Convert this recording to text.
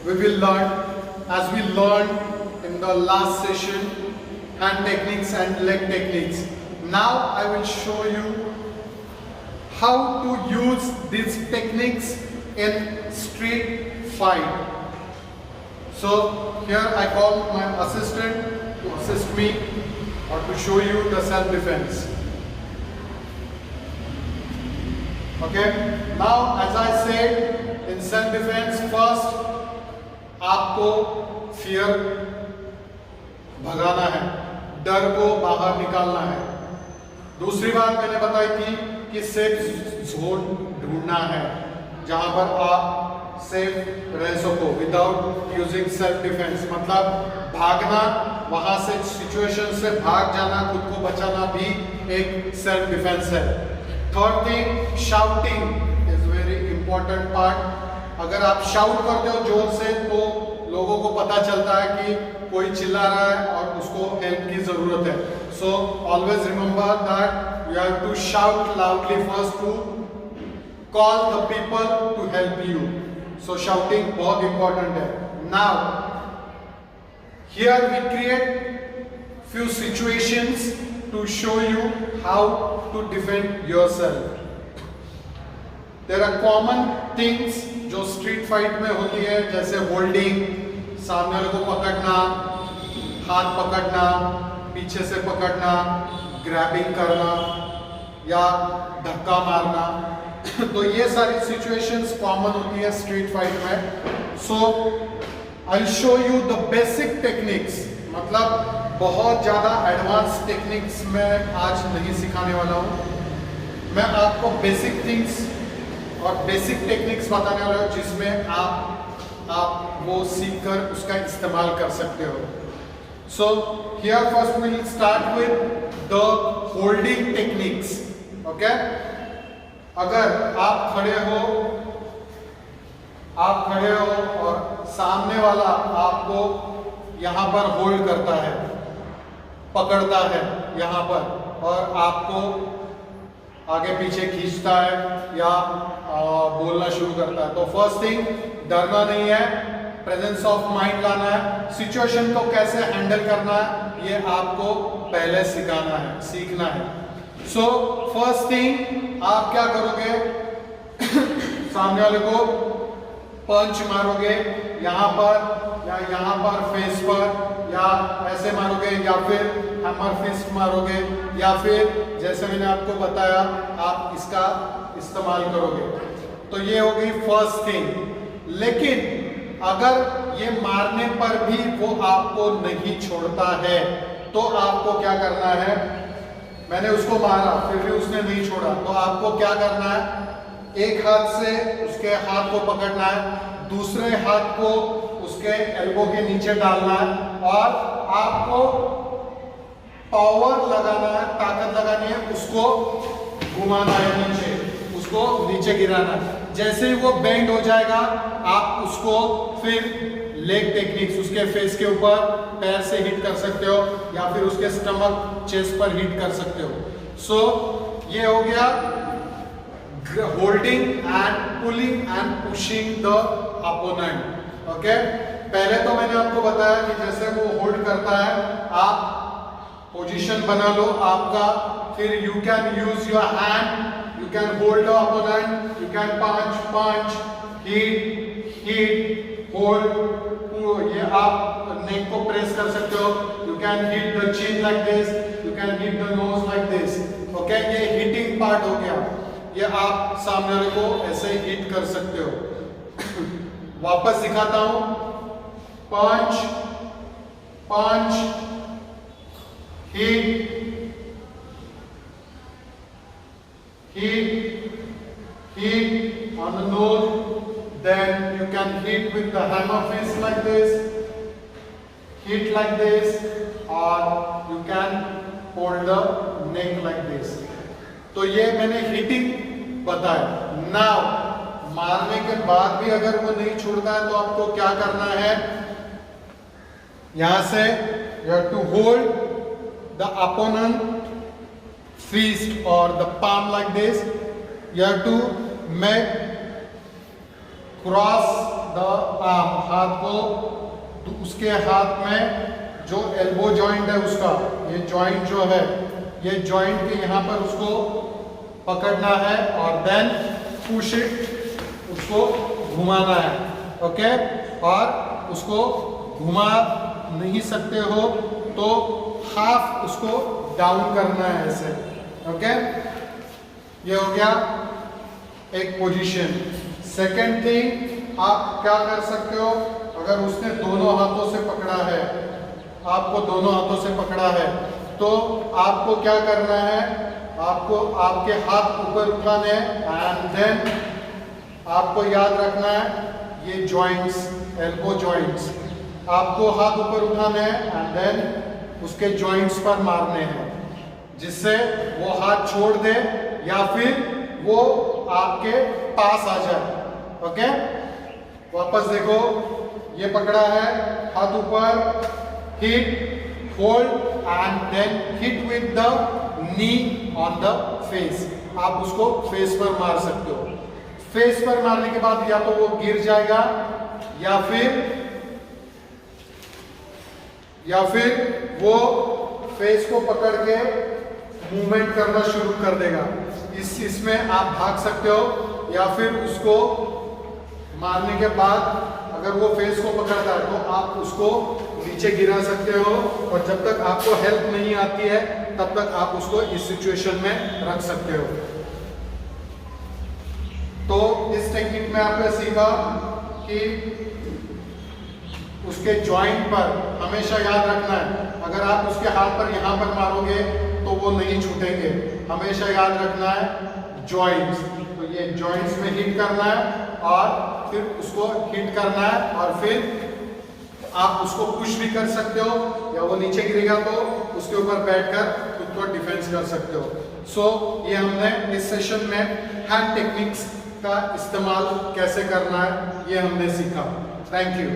we will learn, as we learned in the last session, hand techniques and leg techniques. Now I will show you how to use these techniques in street fight. So here I call my assistant to assist me or to show you the self-defense. Okay, now as I said, in self-defense, first आपको fear भगाना है, डर को बाहर निकालना है. दूसरी बात मैंने बताई थी कि सेफ जोन ढूंढना है जहां पर आप सेफ रह सको विदाउट यूजिंग सेल्फ डिफेंस. मतलब भागना, वहां से सिचुएशन से भाग जाना, खुद को बचाना भी एक सेल्फ डिफेंस है. Third thing, shouting is very important part. अगर आप शाउट करते हो जोर से तो लोगों को पता चलता है कि कोई चिल्ला रहा है और उसको हेल्प की जरूरत है. So always remember that you have to shout loudly first to call the people to help you. So shouting बहुत इंपॉर्टेंट है. Now here we create few situations to show you how to defend yourself. There are common things जो street fight में होती है, जैसे holding, सामने वाले को पकड़ना, हाथ पकड़ना, पीछे से पकड़ना, ग्रैबिंग करना या धक्का मारना. तो ये सारी सिचुएशंस कॉमन होती है स्ट्रीट फाइट में. So I will show you the basic techniques. मतलब बहुत ज़्यादा एडवांस टेक्निक्स मैं आज नहीं सिखाने वाला हूँ. मैं आपको बेसिक थिंग्स और बेसिक टेक्निक्स बताने वाला हूँ जिसमें आप वो सीख कर उसका इस्तेमाल कर सकते हो. So here first we will start with the holding techniques. Okay, अगर आप खड़े हो और सामने वाला आपको यहाँ पर होल्ड करता है, पकड़ता है यहाँ पर, और आपको आगे पीछे खींचता है या बोलना शुरू करता है, तो फर्स्ट थिंग, डरना नहीं है, प्रेजेंस ऑफ माइंड लाना है. सिचुएशन को कैसे हैंडल करना है ये आपको पहले सीखना है. सो फर्स्ट थिंग, आप क्या करोगे, सामने वाले को पंच मारोगे यहाँ पर या यहाँ पर फेस पर, या ऐसे मारोगे, या फिर हैमर फिस्ट मारोगे, या फिर जैसे मैंने आपको बताया आप इसका इस्तेमाल करोगे. तो ये हो गई फर्स्ट थिंग. लेकिन अगर ये मारने पर भी वो आपको नहीं छोड़ता है तो आपको क्या करना है. मैंने उसको मारा फिर भी उसने नहीं छोड़ा, तो आपको क्या करना है, एक हाथ से उसके हाथ को पकड़ना है, दूसरे हाथ को उसके एल्बो के नीचे डालना है, और आपको पावर लगाना है, ताकत लगानी है, उसको घुमाना है नीचे, उसको नीचे गिराना है. जैसे ही वो बेंड हो जाएगा आप उसको फिर लेग टेक्निक्स, उसके फेस के ऊपर पैर से हिट कर सकते हो या फिर उसके स्टमक, चेस्ट पर हिट कर सकते हो. सो ये हो गया holding and pulling and pushing the opponent. Okay, पहले तो मैंने आपको बताया कि जैसे वो होल्ड करता है, आप पोजीशन बना लो आपका, फिर you can use your hand, you can hold the opponent, you can punch, hit, hold. ये आप नेक को प्रेस कर सकते हो. You can hit the chin like this, you can hit the nose like this. Okay, ये hitting part हो गया. ये आप सामने वाले को ऐसे हिट कर सकते हो. वापस दिखाता हूं, पंच, hit, on the nose. Then you can hit with the hammer fist like this, hit like this, or you can hold the neck like this. तो ये मैंने हिटिंग बताया. नाउ मारने के बाद भी अगर वो नहीं छोड़ता है तो आपको क्या करना है, यहां से you have to hold the opponent fist or the palm like this. You have to make cross the arm, हाथ को, तो उसके हाथ में जो एल्बो जॉइंट है उसका, ये जॉइंट जो है, ये जॉइंट के यहाँ पर उसको पकड़ना है और देन पुश इट, उसको घुमाना है। ओके, और उसको घुमा नहीं सकते हो तो हाफ उसको डाउन करना है ऐसे। ओके, ये हो गया एक पोजीशन। सेकंड थिंग, आप क्या कर सकते हो, अगर उसने दोनों हाथों से पकड़ा है, आपको दोनों हाथों से पकड़ा है, तो आपको क्या करना है, आपको आपके हाथ ऊपर उठाने हैं एंड देन आपको याद रखना है ये जॉइंट्स, एल्बो जॉइंट्स, आपको हाथ ऊपर उठाने हैं एंड देन उसके जॉइंट्स पर मारने हैं, जिससे वो हाथ छोड़ दे या फिर वो आपके पास आ जाए। ओके, वापस देखो, ये पकड़ा है, हाथ ऊपर, hit, hold and then hit with the knee on the face. आप उसको फेस पर मार सकते हो। फेस पर मारने के बाद या तो वो गिर जाएगा या फिर वो फेस को पकड़ के मूवमेंट करना शुरू कर देगा। इसमें आप भाग सकते हो या फिर उसको मारने के बाद अगर वो फेस को पकड़ता है तो आप उसको नीचे गिरा सकते हो, और जब तक आपको हेल्प नहीं आती है तब तक आप उसको इस सिचुएशन में रख सकते हो। तो इस टेक्निक में आपने सीखा कि उसके जॉइंट पर हमेशा याद रखना है, अगर आप उसके हाथ पर यहाँ पर मारोगे तो वो नहीं छूटेंगे। हमेशा याद रखना है जॉइंट्स, तो ये जॉइंट्स में हिट करना है और फिर उसको हिट करना है, और फिर आप उसको पुश भी कर सकते हो, या वो नीचे गिरेगा तो उसके ऊपर बैठकर खुद को डिफेंस कर सकते हो। सो ये हमने इस सेशन में हैंड टेक्निक्स का इस्तेमाल कैसे करना है ये हमने सीखा। Thank you.